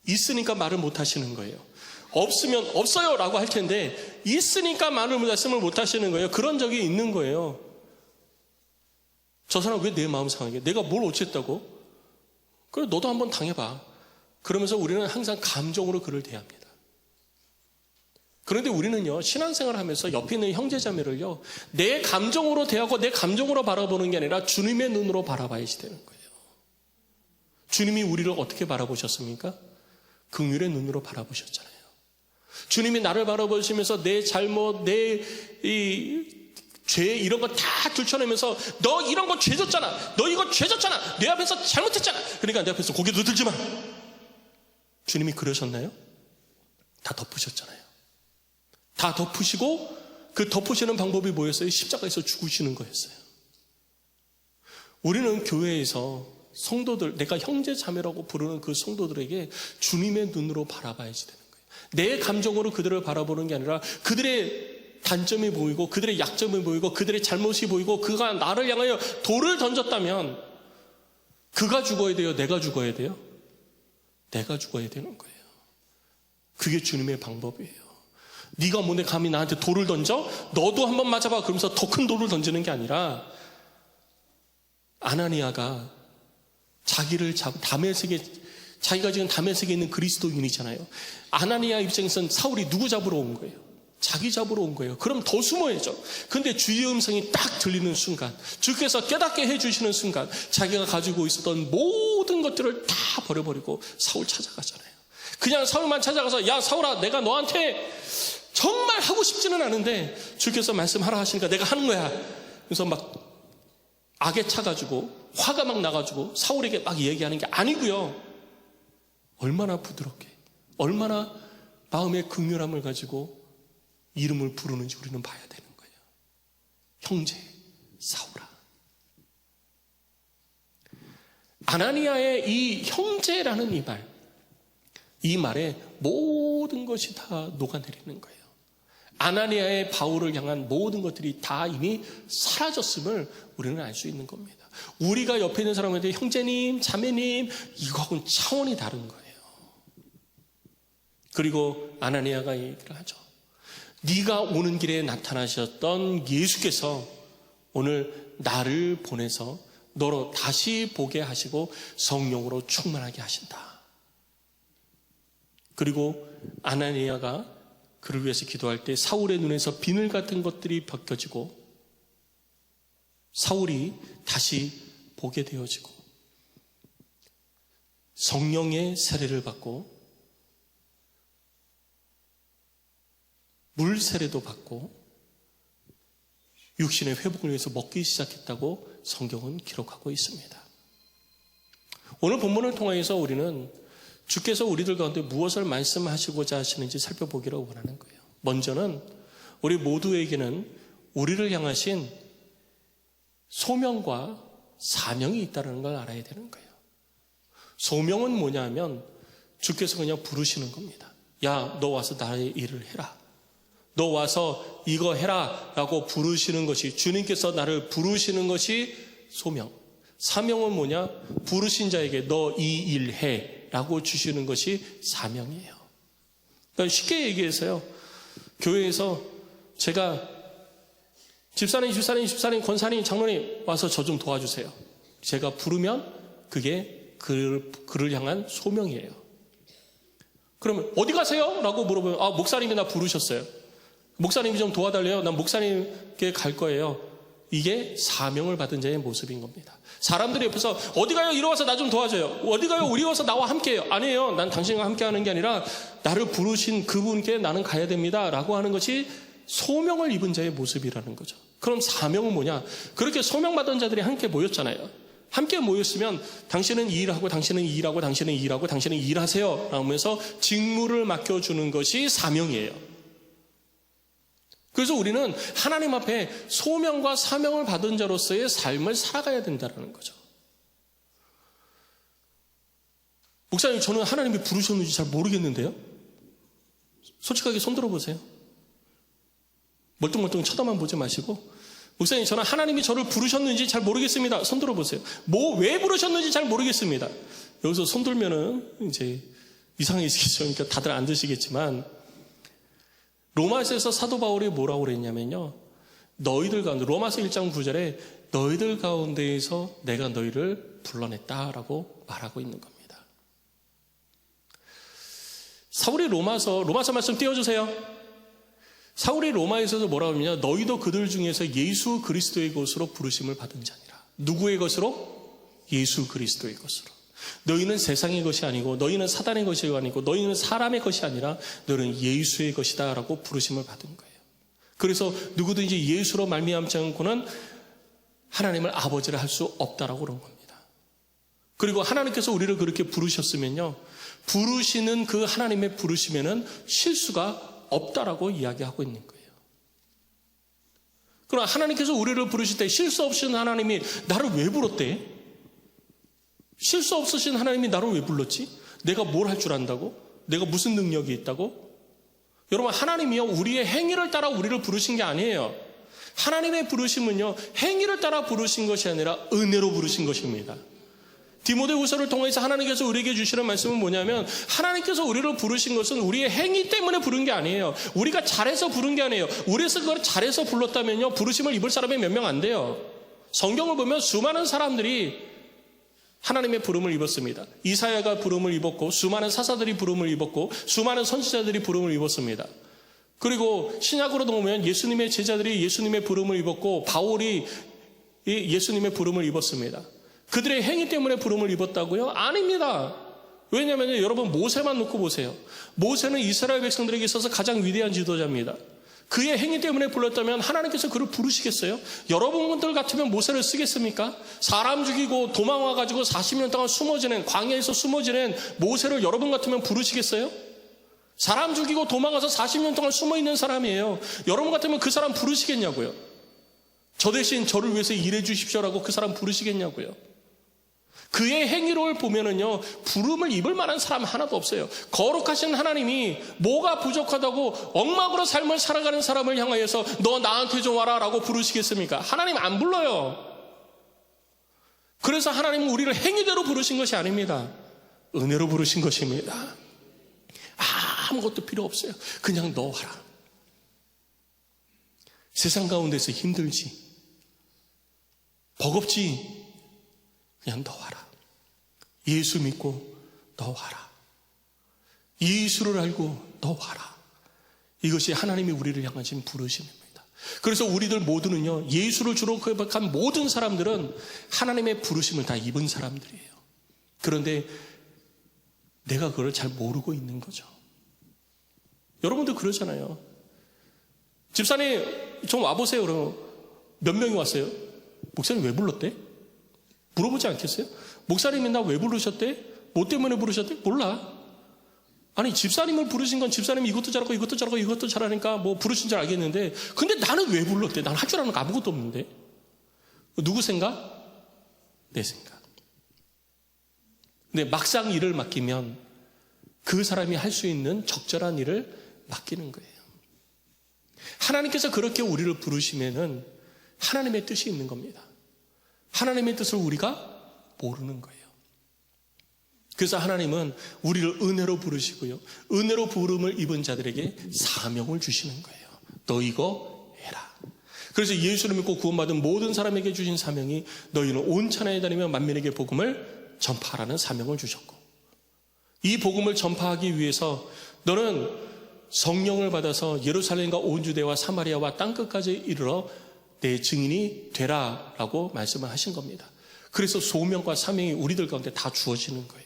Speaker 1: 있으니까 말을 못 하시는 거예요. 없으면 없어요 라고 할 텐데 있으니까 말씀을 못 하시는 거예요. 그런 적이 있는 거예요. 저 사람 왜 내 마음 상하게? 내가 뭘 어쨌다고? 그래, 너도 한번 당해봐. 그러면서 우리는 항상 감정으로 그를 대합니다. 그런데 우리는요, 신앙생활을 하면서 옆에 있는 형제자매를요, 내 감정으로 대하고 내 감정으로 바라보는 게 아니라 주님의 눈으로 바라봐야지 되는 거예요. 주님이 우리를 어떻게 바라보셨습니까? 긍휼의 눈으로 바라보셨잖아요. 주님이 나를 바라보시면서 내 잘못, 내 죄 이런 거 다 들춰내면서 너 이런 거 죄졌잖아. 너 이거 죄졌잖아. 내 앞에서 잘못했잖아. 그러니까 내 앞에서 고개도 들지 마. 주님이 그러셨나요? 다 덮으셨잖아요. 다 덮으시고 그 덮으시는 방법이 뭐였어요? 십자가에서 죽으시는 거였어요. 우리는 교회에서 성도들, 내가 형제 자매라고 부르는 그 성도들에게 주님의 눈으로 바라봐야지 되는 거예요. 내 감정으로 그들을 바라보는 게 아니라 그들의 단점이 보이고 그들의 약점이 보이고 그들의 잘못이 보이고 그가 나를 향하여 돌을 던졌다면 그가 죽어야 돼요? 내가 죽어야 돼요? 내가 죽어야 되는 거예요. 그게 주님의 방법이에요. 네가 뭔데 감히 나한테 돌을 던져? 너도 한번 맞아봐. 그러면서 더 큰 돌을 던지는 게 아니라 아나니아가 자기를 자기가 지금 다메섹에 있는 그리스도인이잖아요. 아나니아 입장에서는 사울이 누구 잡으러 온 거예요? 자기 잡으러 온 거예요. 그럼 더 숨어야죠. 근데 주의 음성이 딱 들리는 순간, 주께서 깨닫게 해주시는 순간 자기가 가지고 있었던 모든 것들을 다 버려버리고 사울 찾아가잖아요. 그냥 사울만 찾아가서 야 사울아, 내가 너한테 정말 하고 싶지는 않은데 주께서 말씀하라 하시니까 내가 하는 거야. 그래서 막 악에 차가지고 화가 막 나가지고 사울에게 막 얘기하는 게 아니고요. 얼마나 부드럽게, 얼마나 마음의 긍휼함을 가지고 이름을 부르는지 우리는 봐야 되는 거예요. 형제 사울아. 아나니아의 이 형제라는 이 말에 모든 것이 다 녹아내리는 거예요. 아나니아의 바울을 향한 모든 것들이 다 이미 사라졌음을 우리는 알 수 있는 겁니다. 우리가 옆에 있는 사람한테 형제님, 자매님, 이거하고는 차원이 다른 거예요. 그리고 아나니아가 얘기를 하죠. 네가 오는 길에 나타나셨던 예수께서 오늘 나를 보내서 너로 다시 보게 하시고 성령으로 충만하게 하신다. 그리고 아나니아가 그를 위해서 기도할 때 사울의 눈에서 비늘 같은 것들이 벗겨지고 사울이 다시 보게 되어지고 성령의 세례를 받고 물 세례도 받고 육신의 회복을 위해서 먹기 시작했다고 성경은 기록하고 있습니다. 오늘 본문을 통해서 우리는 주께서 우리들 가운데 무엇을 말씀하시고자 하시는지 살펴보기를 원하는 거예요. 먼저는 우리 모두에게는 우리를 향하신 소명과 사명이 있다는 걸 알아야 되는 거예요. 소명은 뭐냐 하면 주께서 그냥 부르시는 겁니다. 야, 너 와서 나의 일을 해라. 너 와서 이거 해라 라고 부르시는 것이, 주님께서 나를 부르시는 것이 소명. 사명은 뭐냐? 부르신 자에게 너 이 일 해 라고 주시는 것이 사명이에요. 그러니까 쉽게 얘기해서요, 교회에서 제가 집사님, 권사님, 장로님 와서 저 좀 도와주세요. 제가 부르면 그게 그를 향한 소명이에요. 그러면 어디 가세요? 라고 물어보면 아, 목사님이 나 부르셨어요. 목사님이 좀 도와달래요. 난 목사님께 갈 거예요. 이게 사명을 받은 자의 모습인 겁니다. 사람들이 옆에서 어디 가요? 이리 와서 나 좀 도와줘요. 어디 가요? 우리 와서 나와 함께해요. 아니에요. 난 당신과 함께하는 게 아니라 나를 부르신 그분께 나는 가야 됩니다 라고 하는 것이 소명을 입은 자의 모습이라는 거죠. 그럼 사명은 뭐냐? 그렇게 소명받은 자들이 함께 모였잖아요. 함께 모였으면 당신은 이 일하고 당신은 이 일하고 당신은 이 일하고 당신은 이 일하세요 라면서 직무를 맡겨주는 것이 사명이에요. 그래서 우리는 하나님 앞에 소명과 사명을 받은 자로서의 삶을 살아가야 된다는 거죠. 목사님, 저는 하나님이 부르셨는지 잘 모르겠는데요. 솔직하게 손 들어보세요. 멀뚱멀뚱 쳐다만 보지 마시고, 목사님, 저는 하나님이 저를 부르셨는지 잘 모르겠습니다. 손 들어보세요. 왜 부르셨는지 잘 모르겠습니다. 여기서 손 들면은 이제 이상해지겠죠. 그러니까 다들 안 드시겠지만, 로마서에서 사도 바울이 뭐라고 그랬냐면요, 너희들 가운데, 로마서 1장 9절에 너희들 가운데에서 내가 너희를 불러냈다라고 말하고 있는 겁니다. 사울이 로마서 말씀 띄워주세요. 사울이 로마에서도 뭐라고 하느냐, 너희도 그들 중에서 예수 그리스도의 것으로 부르심을 받은 자니라. 누구의 것으로? 예수 그리스도의 것으로. 너희는 세상의 것이 아니고, 너희는 사단의 것이 아니고, 너희는 사람의 것이 아니라 너희는 예수의 것이다 라고 부르심을 받은 거예요. 그래서 누구든지 예수로 말미암지 않고는 하나님을 아버지를 할 수 없다라고 그런 겁니다. 그리고 하나님께서 우리를 그렇게 부르셨으면요, 부르시는 그 하나님의 부르심에는 실수가 없다라고 이야기하고 있는 거예요. 그러나 하나님께서 우리를 부르실 때 실수 없으신 하나님이 나를 왜 불렀대? 실수 없으신 하나님이 나를 왜 불렀지? 내가 뭘 할 줄 안다고? 내가 무슨 능력이 있다고? 여러분, 하나님이요, 우리의 행위를 따라 우리를 부르신 게 아니에요. 하나님의 부르심은요, 행위를 따라 부르신 것이 아니라 은혜로 부르신 것입니다. 디모데후서를 통해서 하나님께서 우리에게 주시는 말씀은 뭐냐면, 하나님께서 우리를 부르신 것은 우리의 행위 때문에 부른 게 아니에요. 우리가 잘해서 부른 게 아니에요. 우리가 그걸 잘해서 불렀다면요, 부르심을 입을 사람이 몇 명 안 돼요. 성경을 보면 수많은 사람들이 하나님의 부름을 입었습니다. 이사야가 부름을 입었고, 수많은 사사들이 부름을 입었고, 수많은 선지자들이 부름을 입었습니다. 그리고 신약으로 보면 예수님의 제자들이 예수님의 부름을 입었고, 바울이 예수님의 부름을 입었습니다. 그들의 행위 때문에 부름을 입었다고요? 아닙니다. 왜냐하면 여러분, 모세만 놓고 보세요. 모세는 이스라엘 백성들에게 있어서 가장 위대한 지도자입니다. 그의 행위 때문에 불렀다면 하나님께서 그를 부르시겠어요? 여러분들 같으면 모세를 쓰겠습니까? 사람 죽이고 도망와가지고 40년 동안 숨어지는, 광야에서 숨어지는 모세를 여러분 같으면 부르시겠어요? 사람 죽이고 도망가서 40년 동안 숨어있는 사람이에요. 여러분 같으면 그 사람 부르시겠냐고요? 저 대신 저를 위해서 일해 주십시오라고 그 사람 부르시겠냐고요? 그의 행위를 보면은요, 부름을 입을 만한 사람 하나도 없어요. 거룩하신 하나님이 뭐가 부족하다고 엉망으로 삶을 살아가는 사람을 향하여서 너 나한테 좀 와라 라고 부르시겠습니까? 하나님 안 불러요. 그래서 하나님은 우리를 행위대로 부르신 것이 아닙니다. 은혜로 부르신 것입니다. 아무것도 필요 없어요. 그냥 너 와라. 세상 가운데서 힘들지, 버겁지, 그냥 너 와라. 예수 믿고 너 와라. 예수를 알고 너 와라. 이것이 하나님이 우리를 향하신 부르심입니다. 그래서 우리들 모두는요, 예수를 주로 고백한 모든 사람들은 하나님의 부르심을 다 입은 사람들이에요. 그런데 내가 그걸 잘 모르고 있는 거죠. 여러분도 그러잖아요. 집사님 좀 와보세요. 그러면 몇 명이 왔어요? 목사님 왜 불렀대? 물어보지 않겠어요? 목사님이 나 왜 부르셨대? 뭐 때문에 부르셨대? 몰라. 아니, 집사님을 부르신 건 집사님이 이것도 잘하고 이것도 잘하고 이것도 잘하니까 뭐 부르신 줄 알겠는데, 근데 나는 왜 불렀대? 난 할 줄 아는 거 아무것도 없는데. 누구 생각? 내 생각. 근데 막상 일을 맡기면 그 사람이 할 수 있는 적절한 일을 맡기는 거예요. 하나님께서 그렇게 우리를 부르시면은 하나님의 뜻이 있는 겁니다. 하나님의 뜻을 우리가 모르는 거예요. 그래서 하나님은 우리를 은혜로 부르시고요, 은혜로 부름을 입은 자들에게 사명을 주시는 거예요. 너 이거 해라. 그래서 예수를 믿고 구원받은 모든 사람에게 주신 사명이 너희는 온 천하에 다니며 만민에게 복음을 전파하라는 사명을 주셨고, 이 복음을 전파하기 위해서 너는 성령을 받아서 예루살렘과 온 유대와 사마리아와 땅끝까지 이르러 내 증인이 되라라고 말씀을 하신 겁니다. 그래서 소명과 사명이 우리들 가운데 다 주어지는 거예요.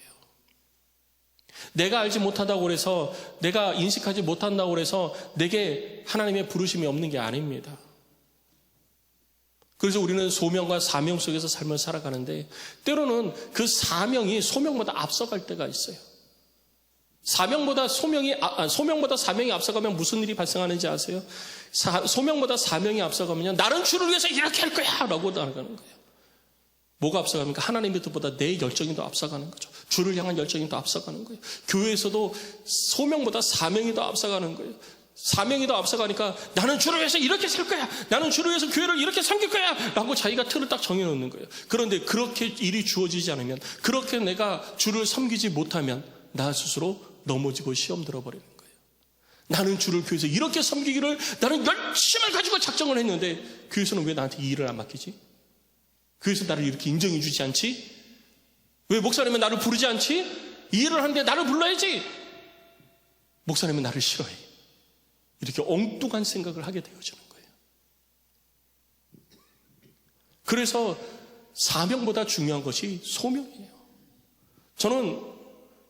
Speaker 1: 내가 알지 못한다고 해서, 내가 인식하지 못한다고 해서 내게 하나님의 부르심이 없는 게 아닙니다. 그래서 우리는 소명과 사명 속에서 삶을 살아가는데, 때로는 그 사명이 소명보다 앞서갈 때가 있어요. 소명보다 사명이 앞서가면 무슨 일이 발생하는지 아세요? 소명보다 사명이 앞서가면요, 나는 주를 위해서 이렇게 할 거야 라고 나아가는 거예요. 뭐가 앞서갑니까? 하나님의 뜻보다 내 열정이 더 앞서가는 거죠. 주를 향한 열정이 더 앞서가는 거예요. 교회에서도 소명보다 사명이 더 앞서가는 거예요. 사명이 더 앞서가니까 나는 주를 위해서 이렇게 살 거야, 나는 주를 위해서 교회를 이렇게 섬길 거야 라고 자기가 틀을 딱 정해놓는 거예요. 그런데 그렇게 일이 주어지지 않으면, 그렇게 내가 주를 섬기지 못하면 나 스스로 넘어지고 시험 들어버리는 거예요. 나는 주를 교회에서 이렇게 섬기기를 나는 열심을 가지고 작정을 했는데, 교회에서는 왜 나한테 이 일을 안 맡기지? 교회에서 나를 이렇게 인정해 주지 않지? 왜 목사님은 나를 부르지 않지? 이 일을 하는데 나를 불러야지. 목사님은 나를 싫어해. 이렇게 엉뚱한 생각을 하게 되어지는 거예요. 그래서 사명보다 중요한 것이 소명이에요. 저는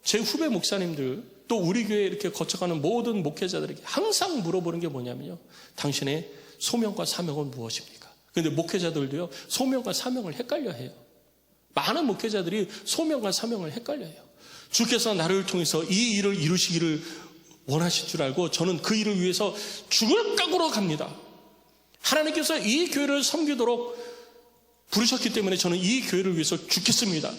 Speaker 1: 제 후배 목사님들, 또 우리 교회에 이렇게 거쳐가는 모든 목회자들에게 항상 물어보는 게 뭐냐면요, 당신의 소명과 사명은 무엇입니까? 그런데 목회자들도요, 소명과 사명을 헷갈려 해요. 많은 목회자들이 소명과 사명을 헷갈려 해요. 주께서 나를 통해서 이 일을 이루시기를 원하실 줄 알고 저는 그 일을 위해서 죽을 각오로 갑니다. 하나님께서 이 교회를 섬기도록 부르셨기 때문에 저는 이 교회를 위해서 죽겠습니다.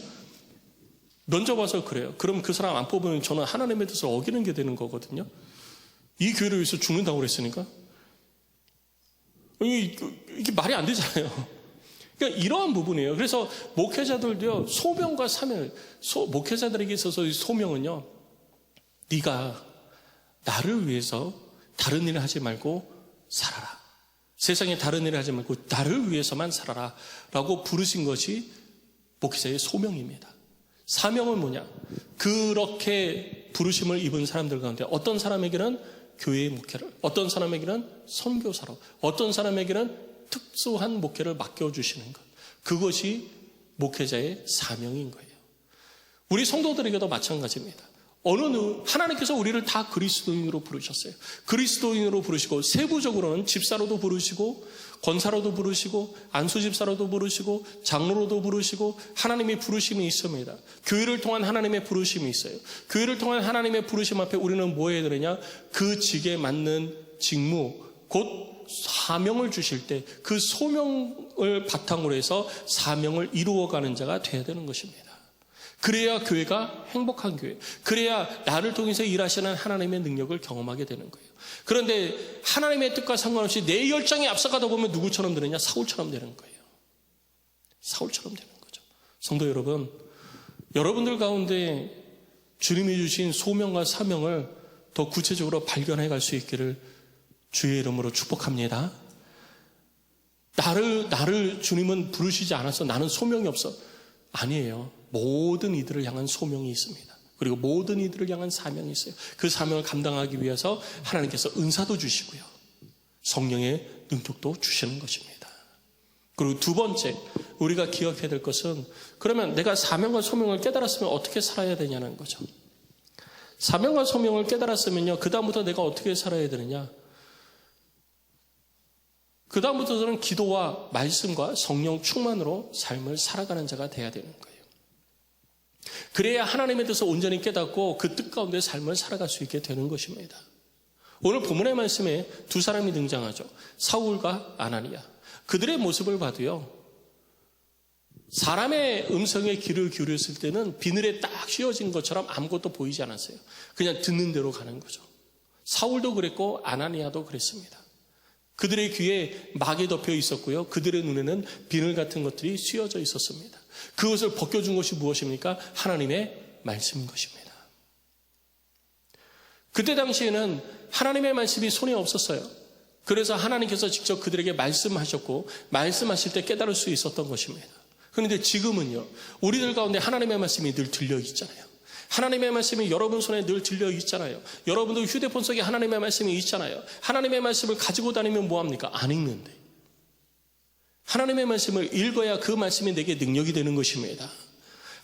Speaker 1: 면접 와서 그래요. 그럼 그 사람 안 뽑으면 저는 하나님의 뜻을 어기는 게 되는 거거든요. 이 교회를 위해서 죽는다고 그랬으니까. 이게 말이 안 되잖아요. 그러니까 이러한 부분이에요. 그래서 목회자들도요, 소명과 사명, 목회자들에게 있어서 이 소명은요, 네가 나를 위해서 다른 일을 하지 말고 살아라. 세상에 다른 일을 하지 말고 나를 위해서만 살아라 라고 부르신 것이 목회자의 소명입니다. 사명은 뭐냐? 그렇게 부르심을 입은 사람들 가운데 어떤 사람에게는 교회의 목회를, 어떤 사람에게는 선교사로, 어떤 사람에게는 특수한 목회를 맡겨주시는 것, 그것이 목회자의 사명인 거예요. 우리 성도들에게도 마찬가지입니다. 하나님께서 우리를 다 그리스도인으로 부르셨어요. 그리스도인으로 부르시고, 세부적으로는 집사로도 부르시고, 권사로도 부르시고, 안수집사로도 부르시고, 장로로도 부르시고, 하나님의 부르심이 있습니다. 교회를 통한 하나님의 부르심이 있어요. 교회를 통한 하나님의 부르심 앞에 우리는 뭐 해야 되느냐? 그 직에 맞는 직무, 곧 사명을 주실 때 그 소명을 바탕으로 해서 사명을 이루어가는 자가 되어야 되는 것입니다. 그래야 교회가 행복한 교회, 그래야 나를 통해서 일하시는 하나님의 능력을 경험하게 되는 거예요. 그런데 하나님의 뜻과 상관없이 내 열정이 앞서가다 보면 누구처럼 되느냐? 사울처럼 되는 거예요. 사울처럼 되는 거죠. 성도 여러분, 여러분들 가운데 주님이 주신 소명과 사명을 더 구체적으로 발견해 갈 수 있기를 주의 이름으로 축복합니다. 나를 주님은 부르시지 않아서 나는 소명이 없어. 아니에요. 모든 이들을 향한 소명이 있습니다. 그리고 모든 이들을 향한 사명이 있어요. 그 사명을 감당하기 위해서 하나님께서 은사도 주시고요, 성령의 능력도 주시는 것입니다. 그리고 두 번째, 우리가 기억해야 될 것은, 그러면 내가 사명과 소명을 깨달았으면 어떻게 살아야 되냐는 거죠. 사명과 소명을 깨달았으면요, 그 다음부터 내가 어떻게 살아야 되느냐? 그 다음부터는 기도와 말씀과 성령 충만으로 삶을 살아가는 자가 돼야 되는 거예요. 그래야 하나님의 뜻을 온전히 깨닫고 그 뜻 가운데 삶을 살아갈 수 있게 되는 것입니다. 오늘 본문의 말씀에 두 사람이 등장하죠. 사울과 아나니아. 그들의 모습을 봐도요, 사람의 음성에 귀를 기울였을 때는 비늘에 딱 씌워진 것처럼 아무것도 보이지 않았어요. 그냥 듣는 대로 가는 거죠. 사울도 그랬고 아나니아도 그랬습니다. 그들의 귀에 막이 덮여 있었고요, 그들의 눈에는 비늘 같은 것들이 씌워져 있었습니다. 그것을 벗겨준 것이 무엇입니까? 하나님의 말씀인 것입니다. 그때 당시에는 하나님의 말씀이 손에 없었어요. 그래서 하나님께서 직접 그들에게 말씀하셨고, 말씀하실 때 깨달을 수 있었던 것입니다. 그런데 지금은요, 우리들 가운데 하나님의 말씀이 늘 들려 있잖아요. 하나님의 말씀이 여러분 손에 늘 들려 있잖아요. 여러분도 휴대폰 속에 하나님의 말씀이 있잖아요. 하나님의 말씀을 가지고 다니면 뭐합니까? 안 읽는데. 하나님의 말씀을 읽어야 그 말씀이 내게 능력이 되는 것입니다.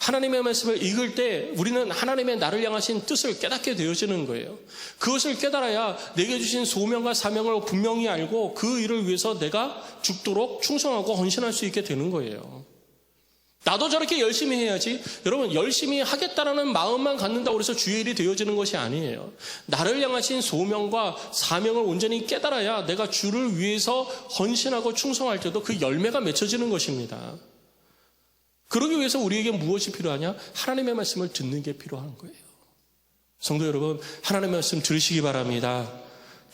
Speaker 1: 하나님의 말씀을 읽을 때 우리는 하나님의 나를 향하신 뜻을 깨닫게 되어지는 거예요. 그것을 깨달아야 내게 주신 소명과 사명을 분명히 알고 그 일을 위해서 내가 죽도록 충성하고 헌신할 수 있게 되는 거예요. 나도 저렇게 열심히 해야지. 여러분, 열심히 하겠다라는 마음만 갖는다고 해서 주의 일이 되어지는 것이 아니에요. 나를 향하신 소명과 사명을 온전히 깨달아야 내가 주를 위해서 헌신하고 충성할 때도 그 열매가 맺혀지는 것입니다. 그러기 위해서 우리에게 무엇이 필요하냐? 하나님의 말씀을 듣는 게 필요한 거예요. 성도 여러분, 하나님의 말씀 들으시기 바랍니다.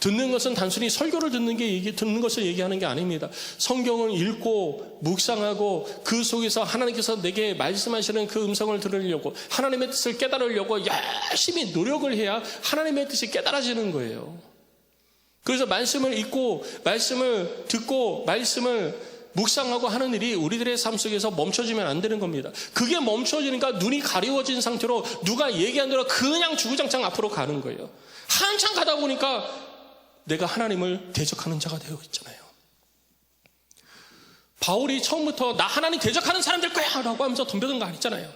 Speaker 1: 듣는 것은 단순히 설교를 듣는 것을 얘기하는 게 아닙니다. 성경을 읽고 묵상하고 그 속에서 하나님께서 내게 말씀하시는 그 음성을 들으려고, 하나님의 뜻을 깨달으려고 열심히 노력을 해야 하나님의 뜻이 깨달아지는 거예요. 그래서 말씀을 읽고 말씀을 듣고 말씀을 묵상하고 하는 일이 우리들의 삶 속에서 멈춰지면 안 되는 겁니다. 그게 멈춰지니까 눈이 가리워진 상태로 누가 얘기한 대로 그냥 주구장창 앞으로 가는 거예요. 한참 가다 보니까 내가 하나님을 대적하는 자가 되어 있잖아요. 바울이 처음부터 나 하나님 대적하는 사람 될 거야 라고 하면서 덤벼든 거 아니잖아요.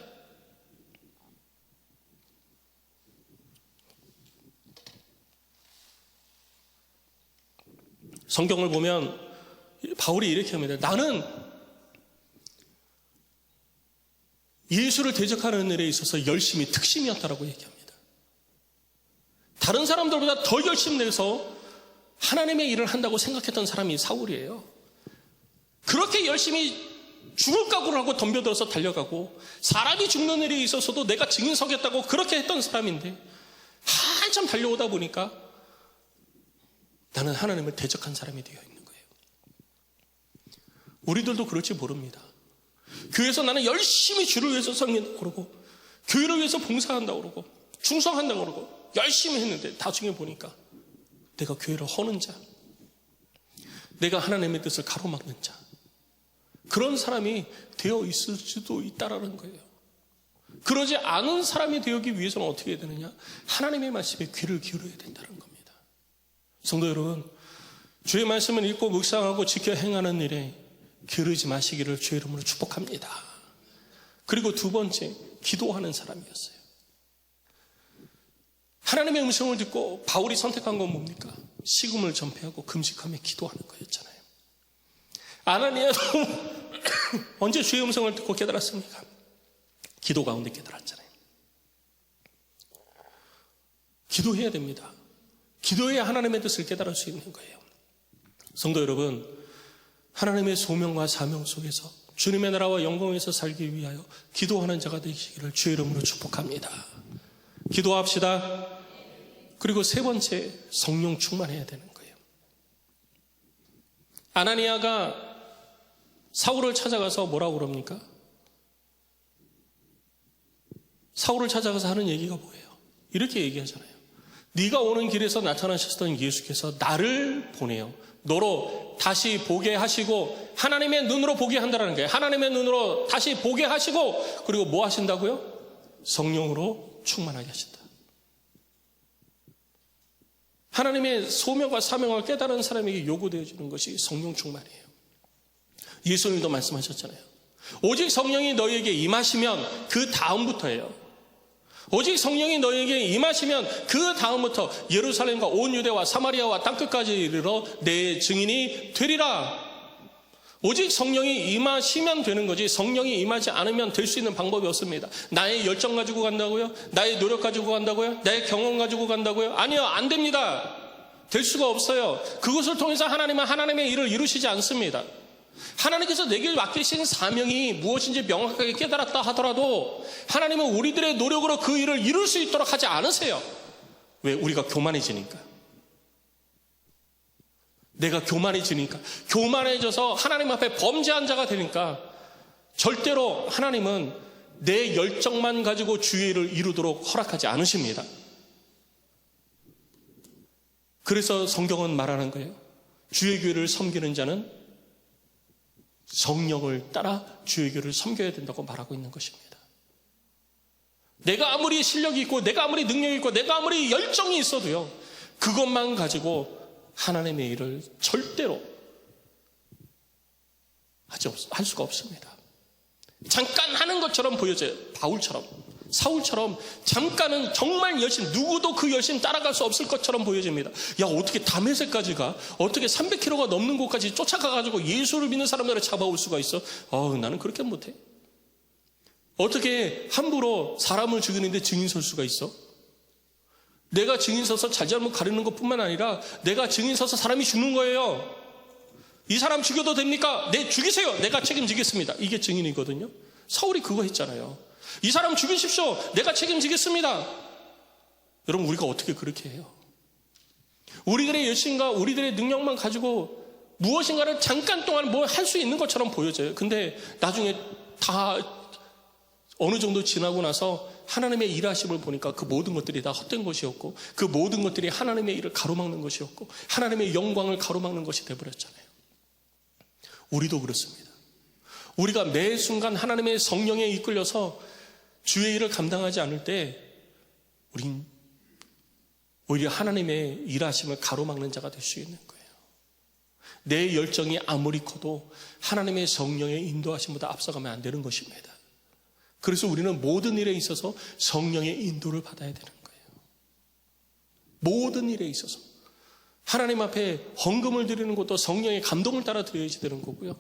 Speaker 1: 성경을 보면 바울이 이렇게 합니다. 나는 예수를 대적하는 일에 있어서 열심히 특심이었다라고 얘기합니다. 다른 사람들보다 더 열심히 내서 하나님의 일을 한다고 생각했던 사람이 사울이에요. 그렇게 열심히 죽을 각오를 하고 덤벼들어서 달려가고, 사람이 죽는 일이 있어서도 내가 증인 서겠다고 그렇게 했던 사람인데, 한참 달려오다 보니까 나는 하나님을 대적한 사람이 되어 있는 거예요. 우리들도 그럴지 모릅니다. 교회에서 나는 열심히 주를 위해서 섬긴다고 그러고, 교회를 위해서 봉사한다고 그러고, 충성한다고 그러고 열심히 했는데 나중에 보니까 내가 교회를 허는 자, 내가 하나님의 뜻을 가로막는 자, 그런 사람이 되어 있을 수도 있다라는 거예요. 그러지 않은 사람이 되기 위해서는 어떻게 해야 되느냐? 하나님의 말씀에 귀를 기울여야 된다는 겁니다. 성도 여러분, 주의 말씀을 읽고 묵상하고 지켜 행하는 일에 게으르지 마시기를 주의 이름으로 축복합니다. 그리고 두 번째, 기도하는 사람이었어요. 하나님의 음성을 듣고 바울이 선택한 건 뭡니까? 식음을 전폐하고 금식하며 기도하는 거였잖아요. 아나니아도 언제 주의 음성을 듣고 깨달았습니까? 기도 가운데 깨달았잖아요. 기도해야 됩니다. 기도해야 하나님의 뜻을 깨달을 수 있는 거예요. 성도 여러분, 하나님의 소명과 사명 속에서 주님의 나라와 영광에서 살기 위하여 기도하는 자가 되시기를 주의 이름으로 축복합니다. 기도합시다. 그리고 세 번째, 성령 충만해야 되는 거예요. 아나니아가 사울을 찾아가서 뭐라고 그럽니까? 사울을 찾아가서 하는 얘기가 뭐예요? 이렇게 얘기하잖아요. 네가 오는 길에서 나타나셨던 예수께서 나를 보내요. 너로 다시 보게 하시고, 하나님의 눈으로 보게 한다는 거예요. 하나님의 눈으로 다시 보게 하시고, 그리고 뭐 하신다고요? 성령으로 충만하게 하신다. 하나님의 소명과 사명을 깨달은 사람에게 요구되어지는 것이 성령 충만이에요. 예수님도 말씀하셨잖아요. 오직 성령이 너희에게 임하시면 그 다음부터예요. 오직 성령이 너희에게 임하시면 그 다음부터 예루살렘과 온 유대와 사마리아와 땅끝까지 이르러 내 증인이 되리라. 오직 성령이 임하시면 되는 거지, 성령이 임하지 않으면 될 수 있는 방법이 없습니다. 나의 열정 가지고 간다고요? 나의 노력 가지고 간다고요? 나의 경험 가지고 간다고요? 아니요, 안 됩니다. 될 수가 없어요. 그것을 통해서 하나님은 하나님의 일을 이루시지 않습니다. 하나님께서 내게 맡기신 사명이 무엇인지 명확하게 깨달았다 하더라도 하나님은 우리들의 노력으로 그 일을 이룰 수 있도록 하지 않으세요. 왜? 우리가 교만해지니까. 내가 교만해지니까, 교만해져서 하나님 앞에 범죄한 자가 되니까 절대로 하나님은 내 열정만 가지고 주의 일을 이루도록 허락하지 않으십니다. 그래서 성경은 말하는 거예요. 주의 교회를 섬기는 자는 성령을 따라 주의 교회를 섬겨야 된다고 말하고 있는 것입니다. 내가 아무리 실력이 있고, 내가 아무리 능력이 있고, 내가 아무리 열정이 있어도요, 그것만 가지고 하나님의 일을 절대로 할 수가 없습니다. 잠깐 하는 것처럼 보여져요. 바울처럼, 사울처럼 잠깐은 정말 열심, 누구도 그 열심 따라갈 수 없을 것처럼 보여집니다. 야, 어떻게 다메섹까지 가? 어떻게 300km가 넘는 곳까지 쫓아가가지고 예수를 믿는 사람들을 잡아올 수가 있어? 나는 그렇게 못해. 어떻게 함부로 사람을 죽이는데 증인 설 수가 있어? 내가 증인 서서 잘잘못 가리는 것뿐만 아니라 내가 증인 서서 사람이 죽는 거예요. 이 사람 죽여도 됩니까? 네, 죽이세요. 내가 책임지겠습니다. 이게 증인이거든요. 사울이 그거 했잖아요. 이 사람 죽이십시오. 내가 책임지겠습니다. 여러분, 우리가 어떻게 그렇게 해요? 우리들의 열심과 우리들의 능력만 가지고 무엇인가를 잠깐 동안 뭐 할 수 있는 것처럼 보여져요. 근데 나중에 다 어느 정도 지나고 나서 하나님의 일하심을 보니까 그 모든 것들이 다 헛된 것이었고, 그 모든 것들이 하나님의 일을 가로막는 것이었고, 하나님의 영광을 가로막는 것이 되어버렸잖아요. 우리도 그렇습니다. 우리가 매 순간 하나님의 성령에 이끌려서 주의 일을 감당하지 않을 때 우린 오히려 하나님의 일하심을 가로막는 자가 될 수 있는 거예요. 내 열정이 아무리 커도 하나님의 성령의 인도하심보다 앞서가면 안 되는 것입니다. 그래서 우리는 모든 일에 있어서 성령의 인도를 받아야 되는 거예요. 모든 일에 있어서 하나님 앞에 헌금을 드리는 것도 성령의 감동을 따라 드려야지 되는 거고요.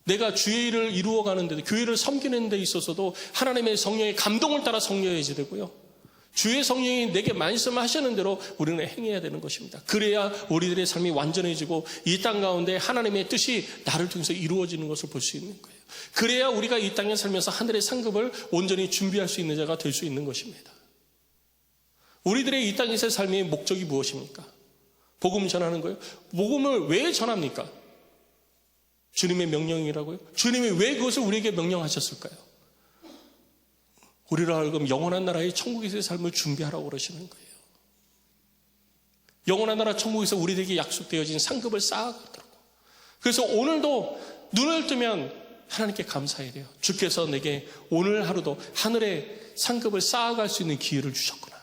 Speaker 1: 내가 주의 일을 이루어가는 데, 교회를 섬기는 데 있어서도 하나님의 성령의 감동을 따라 섬겨야지 되고요. 주의 성령이 내게 말씀하시는 대로 우리는 행해야 되는 것입니다. 그래야 우리들의 삶이 완전해지고 이 땅 가운데 하나님의 뜻이 나를 통해서 이루어지는 것을 볼 수 있는 거예요. 그래야 우리가 이 땅에 살면서 하늘의 상급을 온전히 준비할 수 있는 자가 될 수 있는 것입니다. 우리들의 이 땅에서의 삶의 목적이 무엇입니까? 복음 전하는 거예요. 복음을 왜 전합니까? 주님의 명령이라고요? 주님이 왜 그것을 우리에게 명령하셨을까요? 우리로 하여금 영원한 나라의 천국에서의 삶을 준비하라고 그러시는 거예요. 영원한 나라 천국에서 우리들에게 약속되어진 상급을 쌓아가도록. 그래서 오늘도 눈을 뜨면 하나님께 감사해야 돼요. 주께서 내게 오늘 하루도 하늘의 상급을 쌓아갈 수 있는 기회를 주셨구나.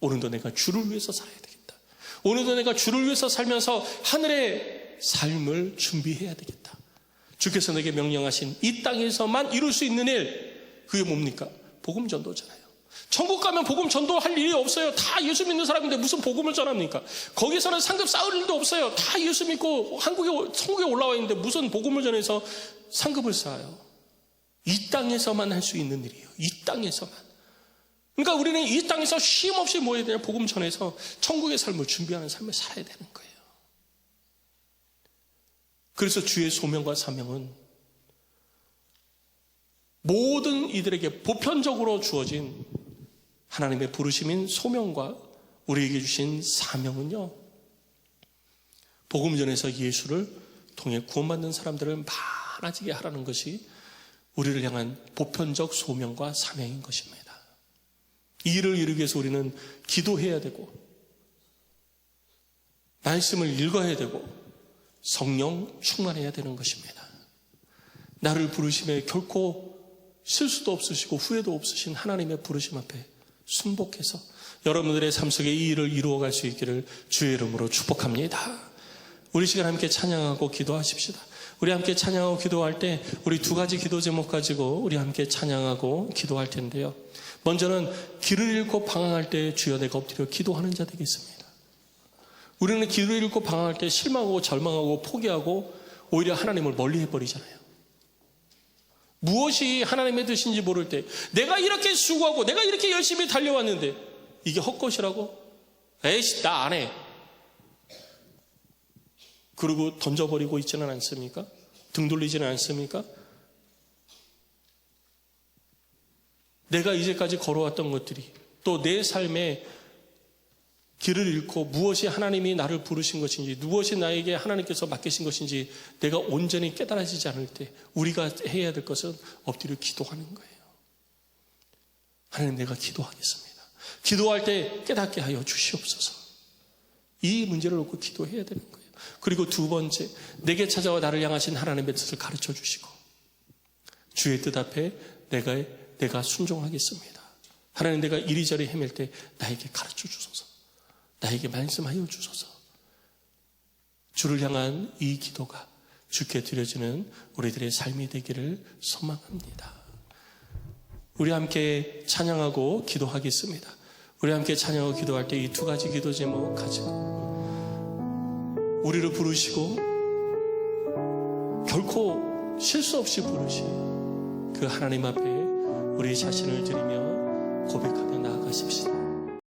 Speaker 1: 오늘도 내가 주를 위해서 살아야 되겠다. 오늘도 내가 주를 위해서 살면서 하늘의 삶을 준비해야 되겠다. 주께서 내게 명령하신 이 땅에서만 이룰 수 있는 일, 그게 뭡니까? 복음 전도잖아요. 천국 가면 복음 전도할 일이 없어요. 다 예수 믿는 사람인데 무슨 복음을 전합니까? 거기서는 상급 쌓을 일도 없어요. 다 예수 믿고 천국에 올라와 있는데 무슨 복음을 전해서 상급을 쌓아요. 이 땅에서만 할 수 있는 일이에요. 이 땅에서만. 그러니까 우리는 이 땅에서 쉼 없이 뭐 해야 되냐? 복음 전해서 천국의 삶을 준비하는 삶을 살아야 되는 거예요. 그래서 주의 소명과 사명은 모든 이들에게 보편적으로 주어진 하나님의 부르심인 소명과 우리에게 주신 사명은요, 복음 전에서 예수를 통해 구원받는 사람들을 많아지게 하라는 것이 우리를 향한 보편적 소명과 사명인 것입니다. 이 일을 이루기 위해서 우리는 기도해야 되고 말씀을 읽어야 되고 성령 충만해야 되는 것입니다. 나를 부르심에 결코 실수도 없으시고 후회도 없으신 하나님의 부르심 앞에 순복해서 여러분들의 삶 속에 이 일을 이루어갈 수 있기를 주의 이름으로 축복합니다. 우리 시간 함께 찬양하고 기도하십시다. 우리 함께 찬양하고 기도할 때 우리 두 가지 기도 제목 가지고 우리 함께 찬양하고 기도할 텐데요. 먼저는 길을 잃고 방황할 때 주여 내가 엎드려 기도하는 자 되겠습니다. 우리는 길을 잃고 방황할 때 실망하고 절망하고 포기하고 오히려 하나님을 멀리 해버리잖아요. 무엇이 하나님의 뜻인지 모를 때 내가 이렇게 수고하고 내가 이렇게 열심히 달려왔는데 이게 헛것이라고? 에이씨 나 안 해. 그리고 던져버리고 있지는 않습니까? 등 돌리지는 않습니까? 내가 이제까지 걸어왔던 것들이 또 내 삶에 길을 잃고 무엇이 하나님이 나를 부르신 것인지 무엇이 나에게 하나님께서 맡기신 것인지 내가 온전히 깨달아지지 않을 때 우리가 해야 될 것은 엎드려 기도하는 거예요. 하나님 내가 기도하겠습니다. 기도할 때 깨닫게 하여 주시옵소서. 이 문제를 놓고 기도해야 되는 거예요. 그리고 두 번째, 내게 찾아와 나를 향하신 하나님의 뜻을 가르쳐 주시고 주의 뜻 앞에 내가 순종하겠습니다. 하나님 내가 이리저리 헤맬 때 나에게 가르쳐 주소서. 나에게 말씀하여 주소서. 주를 향한 이 기도가 주께 드려지는 우리들의 삶이 되기를 소망합니다. 우리 함께 찬양하고 기도하겠습니다. 우리 함께 찬양하고 기도할 때 이 두 가지 기도 제목 가지고 우리를 부르시고 결코 실수 없이 부르신 그 하나님 앞에 우리 자신을 드리며 고백하며 나아가십시다.